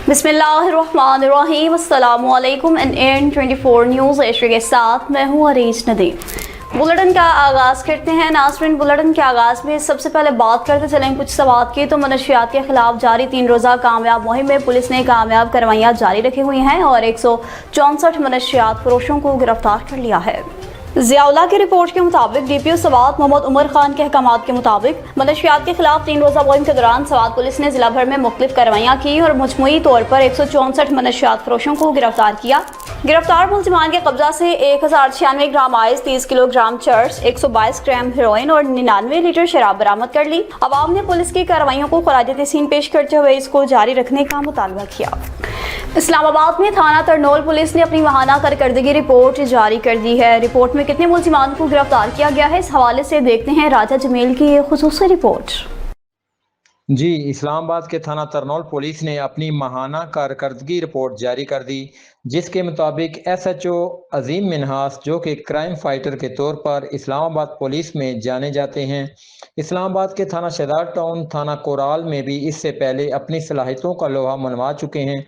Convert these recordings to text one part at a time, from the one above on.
बिस्मिल्लाहिर्रहमानिर्रहीम। अस्सलामुअलैकुम। NN24 news Asia के साथ मैं हूँ अरीज नदीम। बुलेटिन का आगाज़ करते हैं नाज़रीन। बुलेटिन के आगाज़ में सबसे पहले बात करते चलें कुछ सवाल की। तो मनशियात के खिलाफ जारी 3 रोज़ा कामयाब मुहिम में पुलिस ने कामयाब कार्रवाइयाँ जारी रखी हुई हैं और 164 मनशियात फरोशों को गिरफ्तार कर लिया है। ज़ियाउल्लाह की रिपोर्ट के मुताबिक DPO सवात मोहम्मद उमर खान के अहकामात के मुताबिक मनशियात के खिलाफ 3 रोज़ा मुहिम के दौरान सवात पुलिस ने जिला भर में मुख्तलिफ कार्रवाइयाँ की और मजमूई तौर पर 164 मनशियात फरोशों को गिरफ्तार किया। गिरफ्तार मुलजिमान के कब्जा से 1096 gram ice, 30 kilogram cheers, 122 gram heroin और 99 लीटर शराब बरामद कर ली। अवाम ने पुलिस की कार्रवाइयों को खराज तहसीन पेश करते हुए इसको जारी रखने का मुतालबा किया। इस्लामाबाद में थाना तरनोल पुलिस ने अपनी माहाना कारकर्दगी रिपोर्ट जारी कर दी है। रिपोर्ट में कितने मुलजिमान को गिरफ्तार किया गया है, इस हवाले से देखते हैं राजा जमील की ये खुसूसी रिपोर्ट। जी, इस्लामाबाद के थाना तरनौल पुलिस ने अपनी माहाना कारकर्दगी रिपोर्ट जारी कर दी, जिसके मुताबिक SHO अजीम मिन्हास, जो कि क्राइम फाइटर के तौर पर इस्लामाबाद पुलिस में जाने जाते हैं, इस्लामाबाद के थाना शहदार टाउन, थाना कोराल में भी इससे पहले अपनी सलाहियतों का लोहा मनवा चुके हैं,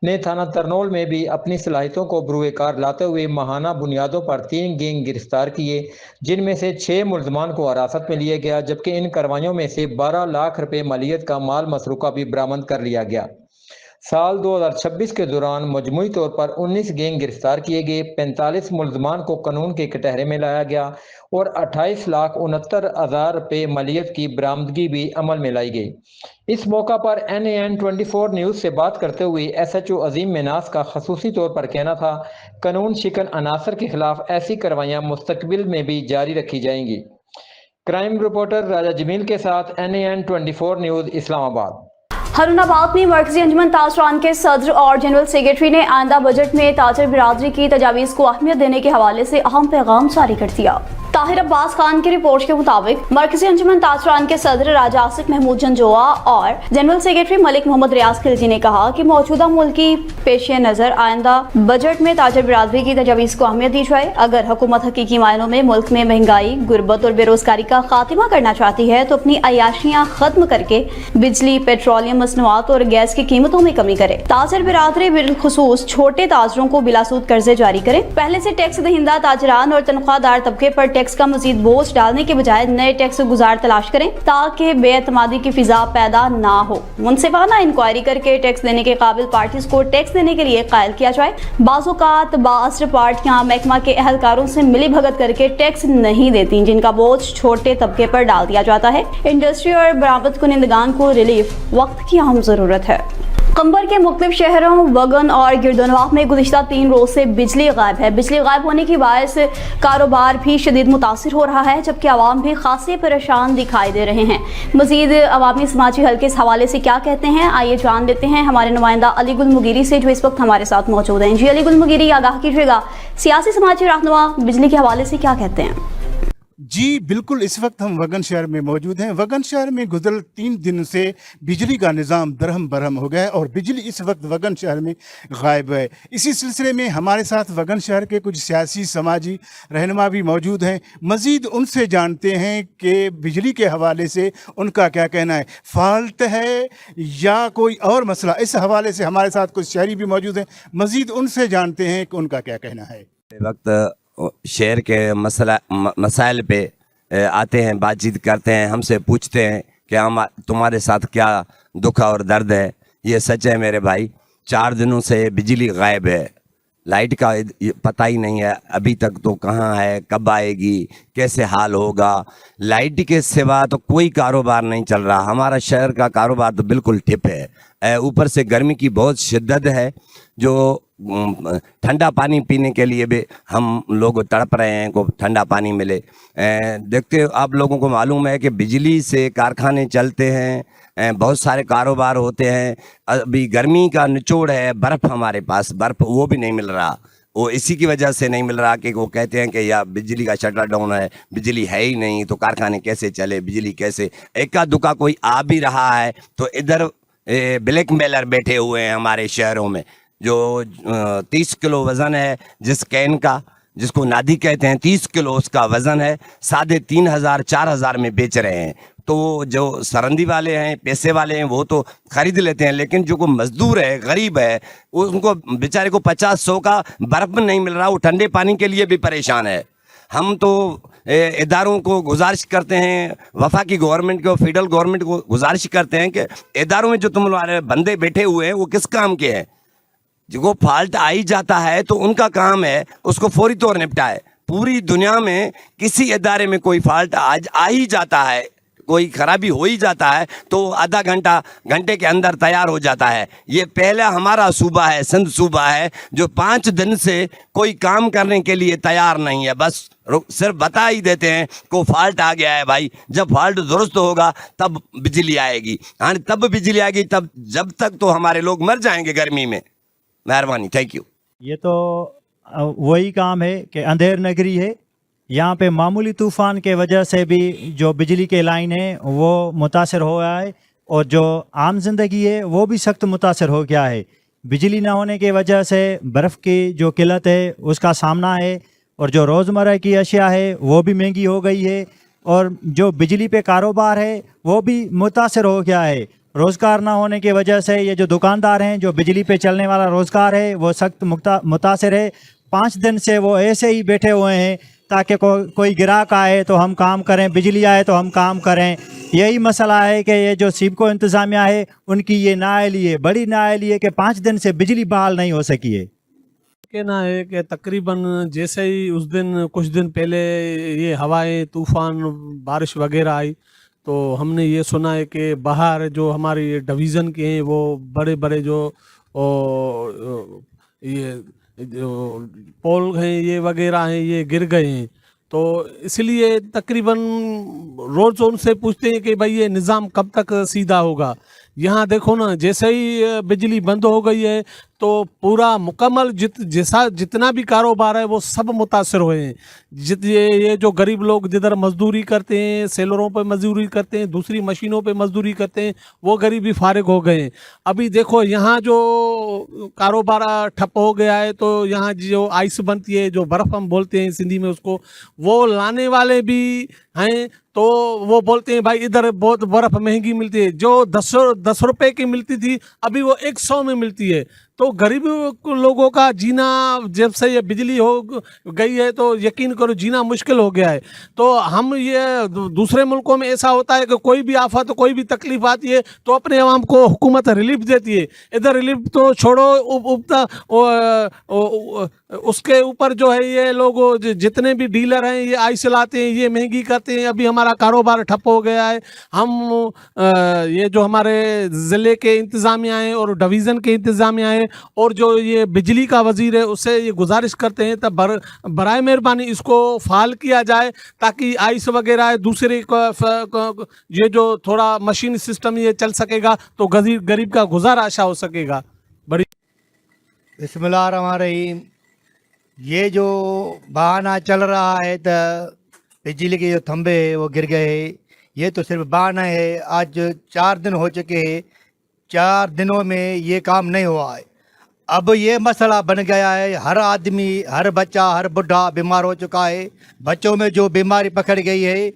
ने थाना तरनौल में भी अपनी सलाहियतों को बरूए कार लाते हुए माहाना बुनियादों पर 3 गैंग गिरफ्तार किए, जिनमें से 6 मुलजमान को हिरासत में लिया गया, जबकि इन कार्रवाइयों में से 12 लाख रुपए मालियत का माल मसरूका भी बरामद कर लिया गया। साल 2026 के दौरान मजमूई तौर पर 19 गैंग गिरफ्तार किए गए, 45 मुलजमान को कानून के कटहरे में लाया गया और 28,69,000 रुपये मालियत की बरामदगी भी अमल में लाई गई। इस मौका पर NN24 न्यूज़ से बात करते हुए SHO अजीम मिनास का खसूसी तौर पर कहना था, कानून शिकन अनासर के खिलाफ ऐसी कार्रवाइयाँ मुस्तकबिल में भी जारी रखी जाएंगी। क्राइम रिपोर्टर राजा जमील के साथ NN24 न्यूज़ इस्लामाबाद। हरुणाबाद में मरकजी अंजुमन ताजरान के सदर और जनरल सेक्रेटरी ने आइंदा बजट में ताजर बिरादरी की तजावीज़ को अहमियत देने के हवाले से अहम पैगाम जारी कर दिया। ताहिर अब्बास खान की रिपोर्ट के मुताबिक मरकजी अंजुमन ताजरान के सदर राजा आसिफ महमूद जंजोआ और जनरल सेक्रेटरी मलिक मोहम्मद रियाज खिलजी ने कहा कि मौजूदा मुल्की पेश नज़र आइंदा बजट में ताजर बिरादरी की तजावीज़ को अहमियत दी जाए। अगर हुकूमत हकीकी मायनों में मुल्क में महंगाई, गुर्बत और बेरोजगारी का खात्मा करना चाहती है तो अपनी अयाशियाँ खत्म करके बिजली, पेट्रोलियम मसनूआत और गैस की कीमतों में कमी करे। ताजर बिरादरी बिलखुसूस छोटे ताजरों को बिलासूद कर्जे जारी करे। पहले से टैक्स दहिंदा ताजरान और तनख्वाहदार तबके पर टैक्स का मजीद बोझ डालने के बजाय नए टैक्स गुजार तलाश करें ताकि बेएतमादी की फिजा पैदा ना हो। मुनसिफाना इंक्वायरी करके टैक्स देने के काबिल पार्टीज को टैक्स देने के लिए कायल किया जाए। बाज़-औक़ात बाअसर पार्टियां महकमा के अहलकारों से मिली भगत करके टैक्स नहीं देती, जिनका बोझ छोटे तबके पर डाल दिया जाता है। इंडस्ट्री और बरामद कुनिंदगान को रिलीफ वक्त की अहम जरूरत है। कंबर के मुख्तलिफ शहरों वगन और गिरदोनवाह में गुज़िश्ता 3 रोज से बिजली गायब है। बिजली गायब होने की बायस कारोबार भी शदीद मुतासिर हो रहा है, जबकि आवाम भी खासे परेशान दिखाई दे रहे हैं। मजीद अवामी समाजी हल्के इस हवाले से क्या कहते हैं, आइए जान लेते हैं हमारे नुमाइंदा अली गुल मुगीरी से, जो इस वक्त हमारे साथ मौजूद हैं। जी अली गुल मुगीरी, आगाह कीजिएगा, सियासी समाजी रहनुमा बिजली के हवाले से क्या कहते हैं? जी बिल्कुल, इस वक्त हम वगन शहर में मौजूद हैं। वगन शहर में गुज़र 3 दिन से बिजली का निज़ाम दरहम बरहम हो गया है और बिजली इस वक्त वगन शहर में गायब है। इसी सिलसिले में हमारे साथ वगन शहर के कुछ सियासी समाजी रहनुमा भी मौजूद हैं। मज़ीद उनसे जानते हैं कि बिजली के हवाले से उनका क्या कहना है, फॉल्ट है या कोई और मसला। इस हवाले से हमारे साथ कुछ शहरी भी मौजूद हैं। मज़ीद उनसे जानते हैं कि उनका क्या कहना है। वक्त शहर के मसाइल पे आते हैं, बातचीत करते हैं, हमसे पूछते हैं कि हम तुम्हारे साथ क्या दुख और दर्द है। ये सच है मेरे भाई, 4 दिनों से बिजली गायब है, लाइट का पता ही नहीं है अभी तक तो कहाँ है, कब आएगी, कैसे हाल होगा। लाइट के सिवा तो कोई कारोबार नहीं चल रहा। हमारा शहर का कारोबार तो बिल्कुल ठप है। ऊपर से गर्मी की बहुत शिद्दत है, जो ठंडा पानी पीने के लिए भी हम लोग तड़प रहे हैं को ठंडा पानी मिले। देखते आप लोगों को मालूम है कि बिजली से कारखाने चलते हैं, बहुत सारे कारोबार होते हैं। अभी गर्मी का निचोड़ है, बर्फ़ हमारे पास, बर्फ़ वो भी नहीं मिल रहा। वो इसी की वजह से नहीं मिल रहा कि वो कहते हैं कि या बिजली का शटर डाउन है, बिजली है ही नहीं तो कारखाने कैसे चले, बिजली कैसे। इक्का दुक्का कोई आ भी रहा है तो इधर ब्लैक मेलर बैठे हुए हैं हमारे शहरों में। जो 30 किलो वज़न है जिस कैन का, जिसको नादी कहते हैं, 30 किलो उसका वज़न है, 3,500 4,000 में बेच रहे हैं। تو وہ جو سرندی والے ہیں پیسے والے ہیں وہ تو خرید لیتے ہیں, لیکن جو کوئی مزدور ہے غریب ہے ان کو بیچارے کو 50-100 کا برف نہیں مل رہا, وہ ٹھنڈے پانی کے لیے بھی پریشان ہے. ہم تو اداروں کو گزارش کرتے ہیں, وفاقی گورنمنٹ کو فیڈرل گورنمنٹ کو گزارش کرتے ہیں کہ اداروں میں جو تم لوگ بندے بیٹھے ہوئے ہیں وہ کس کام کے ہیں؟ جو فالٹ آ ہی جاتا ہے تو ان کا کام ہے اس کو فوری طور نپٹائے. پوری دنیا میں کسی ادارے میں کوئی فالٹ آ ہی جاتا ہے, کوئی خرابی ہو ہی جاتا ہے تو آدھا گھنٹے کے اندر تیار ہو جاتا ہے. یہ پہلا ہمارا صوبہ ہے, سندھ صوبہ ہے, جو 5 دن سے کوئی کام کرنے کے لیے تیار نہیں ہے. بس صرف بتا ہی دیتے ہیں کو فالٹ آ گیا ہے بھائی, جب فالٹ درست ہوگا تب بجلی آئے گی. ہاں تب بجلی آئے گی, تب جب تک تو ہمارے لوگ مر جائیں گے گرمی میں. مہربانی, تھینک یو. یہ تو وہی کام ہے کہ اندھیر نگری ہے, یہاں پہ معمولی طوفان کے وجہ سے بھی جو بجلی کے لائن ہے وہ متاثر ہو گیا ہے, اور جو عام زندگی ہے وہ بھی سخت متاثر ہو گیا ہے. بجلی نہ ہونے کی وجہ سے برف کی جو قلت ہے اس کا سامنا ہے, اور جو روزمرہ کی اشیاء ہے وہ بھی مہنگی ہو گئی ہے, اور جو بجلی پہ کاروبار ہے وہ بھی متاثر ہو گیا ہے. روزگار نہ ہونے کی وجہ سے یہ جو دکاندار ہیں, جو بجلی پہ چلنے والا روزگار ہے وہ سخت متاثر ہے. 5 دن سے وہ ایسے ہی بیٹھے ہوئے ہیں تاکہ کوئی گراہک آئے تو ہم کام کریں, بجلی آئے تو ہم کام کریں. یہی مسئلہ ہے کہ یہ جو سیبکو انتظامیہ ہے ان کی یہ نااہلی ہے, بڑی نااہلی ہے کہ 5 دن سے بجلی بحال نہیں ہو سکی ہے. کہنا ہے کہ تقریباً جیسے ہی اس دن کچھ دن پہلے یہ ہوائیں طوفان بارش وغیرہ آئی تو ہم نے یہ سنا ہے کہ باہر جو ہماری ڈویژن کے ہیں وہ بڑے بڑے جو یہ پول ہیں یہ وغیرہ ہیں یہ گر گئے ہیں. تو اس لیے تقریباً روز ان سے پوچھتے ہیں کہ بھائی یہ نظام کب تک سیدھا ہوگا. یہاں دیکھو نا, جیسے ہی بجلی بند ہو گئی ہے تو پورا مکمل جتنا بھی کاروبار ہے وہ سب متاثر ہوئے ہیں. یہ جو غریب لوگ جدھر مزدوری کرتے ہیں, سیلروں پہ مزدوری کرتے ہیں, دوسری مشینوں پہ مزدوری کرتے ہیں, وہ غریب بھی فارغ ہو گئے ہیں. ابھی دیکھو یہاں جو کاروبار ٹھپ ہو گیا ہے تو یہاں جو آئس بنتی ہے, جو برف ہم بولتے ہیں سندھی میں اس کو, وہ لانے والے بھی ہیں تو وہ بولتے ہیں بھائی ادھر بہت برف مہنگی ملتی ہے. جو 10 روپے کی ملتی تھی ابھی وہ 100 میں ملتی ہے. تو غریب لوگوں کا جینا جب سے یہ بجلی ہو گئی ہے تو یقین کرو جینا مشکل ہو گیا ہے. تو ہم یہ دوسرے ملکوں میں ایسا ہوتا ہے کہ کوئی بھی آفت کوئی بھی تکلیف آتی ہے تو اپنے عوام کو حکومت ریلیف دیتی ہے. ادھر ریلیف تو چھوڑو, اس کے اوپر جو ہے یہ لوگ جتنے بھی ڈیلر ہیں یہ آئس لاتے ہیں, یہ مہنگی کرتے ہیں. ابھی ہمارا کاروبار ٹھپ ہو گیا ہے. ہم یہ جو ہمارے ضلع کے انتظامیہ ہیں اور ڈویژن کے انتظامیہ ہیں اور جو یہ بجلی کا وزیر ہے اس سے یہ گزارش کرتے ہیں تب برائے مہربانی اس کو فعال کیا جائے تاکہ آئس وغیرہ دوسرے یہ جو تھوڑا مشین سسٹم یہ چل سکے گا تو غریب کا گزارا اچھا ہو سکے گا. بڑی بسم اللہ الرحمن الرحیم. یہ جو بہانہ چل رہا ہے تو بجلی کے جو تھمبے ہیں وہ گر گئے, یہ تو صرف بہانہ ہے. آج 4 دن ہو چکے ہیں, 4 دنوں میں یہ کام نہیں ہوا ہے. اب یہ مسئلہ بن گیا ہے, ہر آدمی ہر بچہ ہر بڈھا بیمار ہو چکا ہے. بچوں میں جو بیماری پکڑ گئی ہے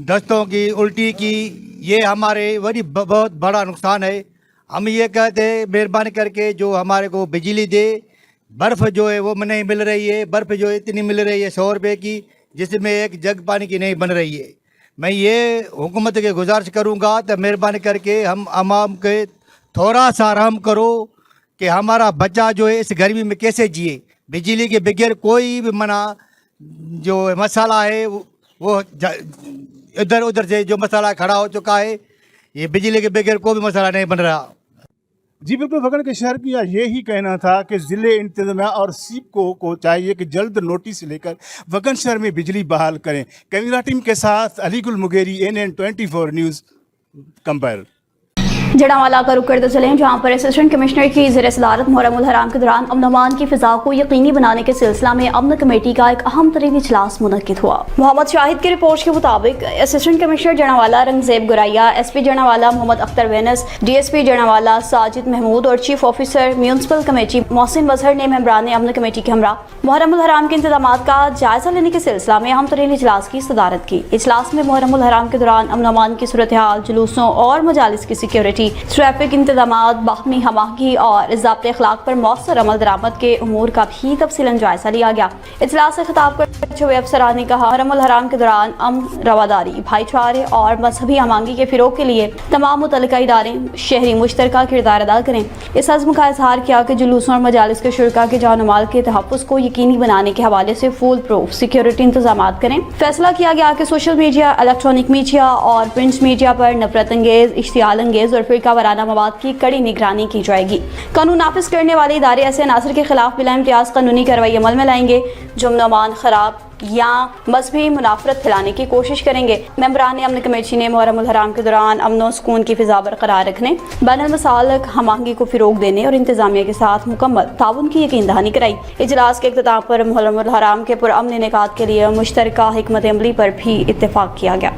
دستوں کی الٹی کی, یہ ہمارے بہت بڑا نقصان ہے. ہم یہ کہتے ہیں مہربانی کر کے جو ہمارے کو بجلی دے. برف جو ہے وہ نہیں مل رہی ہے, برف جو اتنی مل رہی ہے 100 روپے کی جس میں ایک جگ پانی کی نہیں بن رہی ہے. میں یہ حکومت کے گزارش کروں گا تو مہربانی کر کے ہم عوام کے تھوڑا سا رحم کرو کہ ہمارا بچہ جو ہے اس گرمی میں کیسے جیے. بجلی کے بغیر کوئی بھی منع جو مسئلہ ہے وہ ادھر ادھر سے جو مسئلہ کھڑا ہو چکا ہے, یہ بجلی کے بغیر کوئی بھی مسئلہ نہیں بن رہا. جی بالکل, وگن کے شہر کا یہی کہنا تھا کہ ضلع انتظامیہ اور سیبکو کو چاہیے کہ جلد نوٹس لے کر وگن شہر میں بجلی بحال کریں. کیمرہ ٹیم کے ساتھ علی گل مغیری, NN 24 نیوز کمپائر. जड़ावाला का रुख करते चलें, जहां पर असिस्टेंट कमिश्नर की ज़ेर सदारत मुहर्रम उल हराम के दौरान अमन अमान की फ़िज़ा को यकीनी बनाने के सिलसिला में अमन कमेटी का एक अहम तरीन इजलास मुनक्किद हुआ। मोहम्मद शाहिद की रिपोर्ट के मुताबिक assistant commissioner Jaranwala Rangzeb Guraya, SP Jaranwala Mohammad Akhtar Wains, DSP Jaranwala Sajid Mahmood और chief officer municipal committee Mohsin Mazhar ने मेंबरान अमन कमेटी के हमरा मुहर्रम उल हराम के इंतजाम का जायजा लेने के सिलसिला में अहम तरीन इजलास की सदारत की। इजलास में मुहर्रम उल हराम के दौरान अमन अमान की सूरत हाल, जुलूसों और मजालिस की सिक्योरिटी, ट्रैफिक इंतजामात, बाहमी हमाही और ज़ाब्ते अखलाक पर मौसर अमल दरामद के उमूर का भी तफसीलन जायजा लिया गया। इजलास से खिताब करते हुए अफसरान ने कहा, मुहर्रम उल हराम के दौरान अमन, रवादारी, भाईचारे और मजहबी हमागी के फ़िरोग के लिए तमाम मुतल्लिका इदारे शहरी मुश्तरका किरदार अदा करें। इस अज़्म का इजहार किया कि जुलूसों और मजालिस के शुरका के जान माल के तहफ़्फ़ुज़ को यकीनी बनाने के हवाले से फुल प्रूफ सिक्योरिटी इंतजाम करें। फैसला किया गया कि सोशल मीडिया, इलेक्ट्रॉनिक मीडिया और प्रिंट मीडिया पर नफरत अंगेज, इश्तियाल अंगेज और फिरका वाराना मवाद की कड़ी निगरानी की जाएगी। कानून नाफिज करने वाले इदारे ऐसे अनासर के खिलाफ बिला इम्तियाज कानूनी कार्रवाई अमल में लाएंगे जो अमन अमान खराब या मजहबी मुनाफरत फैलाने की कोशिश करेंगे। मेंबरान अमन कमेटी ने मुहर्रम उल हराम के दौरान अमन और सुकून की फिजा बरकरार रखने, बैनुल मसालिक हमागी को फ़रोग देने और इंतजामिया के साथ मुकम्मल ताउन की यकीन दहानी कराई। इजलास के इख्तिताम पर मुहर्रम उल हराम के पुरअमन इनेकाद के लिए मुश्तरका हिकमत अमली पर भी इत्तेफाक किया गया।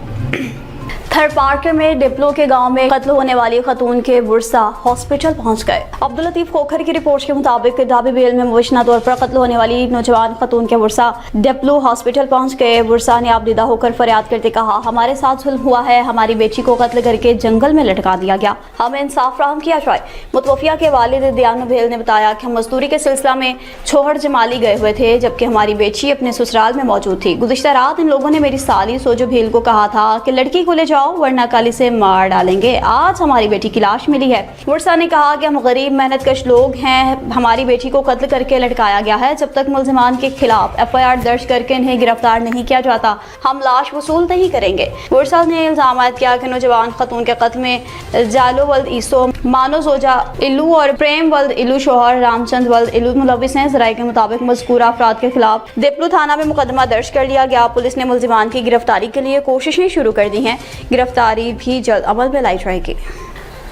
थर्ड पार्कर में डिप्लो के गांव में कत्ल होने वाली खतून के वर्सा हॉस्पिटल पहुंच गए। अब्दुल लतीफ खोखर की रिपोर्ट के मुताबिक दाबी बेल में मुबशना तौर पर कत्ल होने वाली नौजवान खतून के वर्सा डिप्लो हॉस्पिटल पहुंच गए। वर्सा ने आपदीदा होकर फरियाद करते कहा, हमारे साथ जुल्म हुआ है, हमारी बेटी को कत्ल करके जंगल में लटका दिया गया, हमें इंसाफ फराहम किया जाए। मुतवफ़िया के वालिद दियान बेल ने बताया कि हम मजदूरी के सिलसिला में छोहड़ जमाली गए हुए थे जबकि हमारी बेटी अपने ससुराल में मौजूद थी। गुज़िश्ता रात इन लोगों ने मेरी साली सोजो भेल को कहा था कि लड़की को ले जाओ वरना कल इसे मार डालेंगे। आज हमारी बेटी की लाश मिली है। वर्सा ने कहा कि हम गरीब मेहनत कश लोग हैं, हमारी बेटी को कत्ल करके लटकाया गया है। जब तक मुल्जिमान के खिलाफ FIR दर्ज करके इन्हें गिरफ्तार नहीं किया जाता हम लाश वसूल नहीं करेंगे। वर्सा ने इल्जाम किया कि नौजवान खतून के कत्ल में जालो वल्द ईसो, मानो जोजा इल्लू और प्रेम वल्द इल्लू शोहर रामचंद वल्द इल्लू मुलविस हैं। ज़राए के मुताबिक मज़कूरा अफराद के खिलाफ दिप्लू थाना में मुकदमा दर्ज कर लिया गया। पुलिस ने मुल्जिमान की गिरफ्तारी के लिए कोशिशें शुरू कर दी हैं। गिरफ्तारी भी जल्द अमल में लाई जाएगी।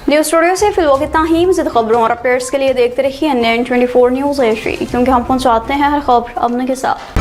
न्यूज़ स्टूडियो से फिलहाल इतना ही। मज़ीद खबरों और अपडेट्स के लिए देखते रहिए NN24 न्यूज़ एशिया, क्योंकि हम पहुंचाते हैं हर खबर अमन के साथ।